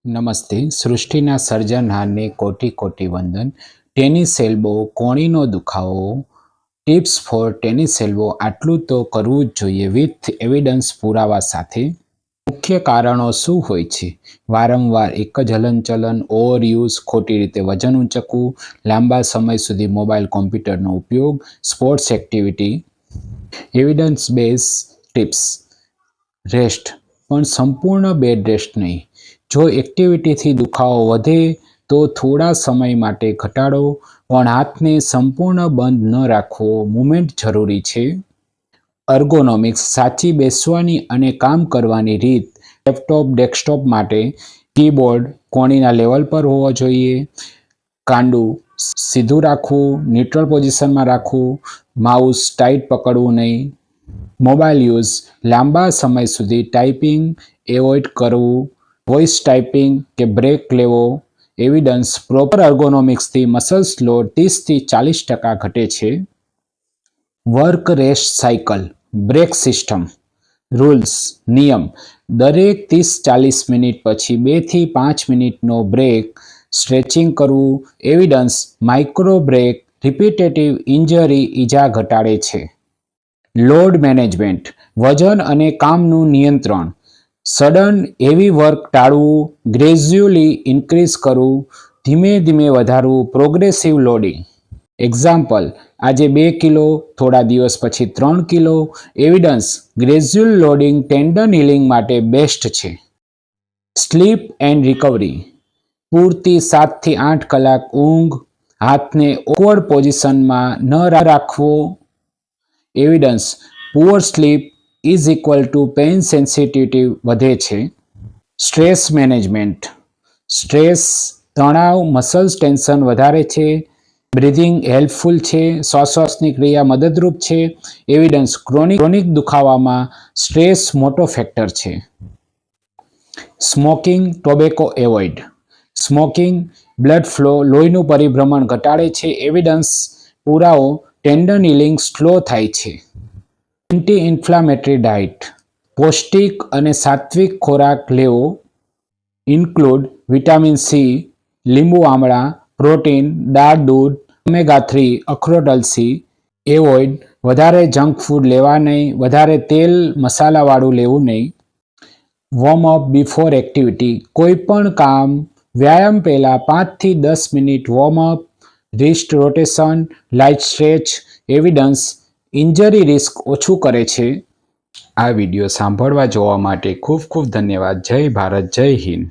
નમસ્તે. સૃષ્ટિના સર્જનહારને કોટી કોટી વંદન. ટેનિસ એલ્બો, કોણીનો દુખાવો, ટિપ્સ ફોર ટેનિસ એલ્બો, આટલું તો કરવું જ જોઈએ વિથ એવિડન્સ, પુરાવા સાથે. મુખ્ય કારણો શું હોય છે? વારંવાર એક જ હલનચલન, ઓવરયુઝ, ખોટી રીતે વજન ઊંચકવું, લાંબા સમય સુધી મોબાઈલ કોમ્પ્યુટરનો ઉપયોગ, sports activity. Evidence base tips. Rest, પણ સંપૂર્ણ બેડ રેસ્ટ નહીં. જો એક્ટિવિટીથી દુખાવો વધે તો થોડા સમય માટે ઘટાડો, પણ હાથને સંપૂર્ણ બંધ ન રાખવો. મૂવમેન્ટ જરૂરી છે. એર્ગોનોમિક્સ, સાચી બેસવાની અને કામ કરવાની રીત. લેપટોપ, ડેસ્કટોપ માટે કીબોર્ડ કોણીના લેવલ પર હોવો જોઈએ. કાંડું સીધું રાખવું, ન્યુટ્રલ પોઝિશનમાં રાખવું, માઉસ ટાઈટ પકડવું નહીં. મોબાઈલ યુઝ, લાંબા સમય સુધી ટાઈપિંગ એવોઇડ કરવું. વોઇસ ટાઈપિંગ કે બ્રેક લેવો. એવિડન્સ, પ્રોપર એર્ગોનોમિક્સથી મસલ્સ લોડ 30થી 40% ઘટે છે. Work rest cycle, break system. Rules, નિયમ, દરેક 30-40 મિનિટ પછી 2થી 5 મિનિટનો બ્રેક. સ્ટ્રેચિંગ કરવું. Evidence, micro break repetitive injury ઇજા ઘટાડે છે. લોડ મેનેજમેન્ટ, વજન અને કામનું નિયંત્રણ. સડન હેવી વર્ક ટાળવું, ગ્રેજ્યુઅલી ઇન્ક્રીઝ કરવું, ધીમે ધીમે વધારવું, પ્રોગ્રેસિવ લોડિંગ. એક્ઝામ્પલ, આજે 2 કિલો, થોડા દિવસ પછી 3 kilo. Evidence, gradual loading ટેન્ડન healing માટે બેસ્ટ છે. સ્લીપ એન્ડ રિકવરી, પૂરતી 7થી 8 કલાક ઊંઘ. હાથને ઓકવર્ડ પોઝિશનમાં ન રાખવો. Evidence, poor sleep is equal to pain sensitivity વધે છે. સ્ટ્રેસ મેનેજમેન્ટ, સ્ટ્રેસ, તણાવ મસલ્સ ટેન્શન વધારે છે. બ્રીધિંગ હેલ્પફુલ છે. શ્વાસોચ્છ્વાસની ક્રિયા મદદરૂપ છે. એવિડન્સ, ક્રોનિક દુખાવામાં સ્ટ્રેસ મોટો ફેક્ટર છે. Smoking, tobacco avoid. Smoking blood flow, લોહીનું પરિભ્રમણ ઘટાડે છે. એવિડન્સ, પુરાવો, ટેન્ડન હીલિંગ સ્લો થાય છે. એન્ટી ઇન્ફ્લામેટરી ડાયટ, પૌષ્ટિક અને સાત્વિક ખોરાક લેવો. ઇન્ક્લુડ વિટામિન સી, લીંબુ આમળા, પ્રોટીન, દાળ દૂધ, ઓમેગા-3, અખરોટ અલસી. એવોઇડ, વધારે જંક ફૂડ લેવા નહીં, વધારે તેલ મસાલાવાળું લેવું નહીં. વોર્મ અપ બિફોર એક્ટિવિટી, કોઈ પણ કામ, વ્યાયામ પહેલાં 5થી 10 minute warm up. Wrist rotation, light stretch. Evidence, injury risk ઓછું કરે છે. આ વિડીયો સાંભળવા જોવા માટે ખૂબ ખૂબ ધન્યવાદ. જય ભારત, જય હિન્દ.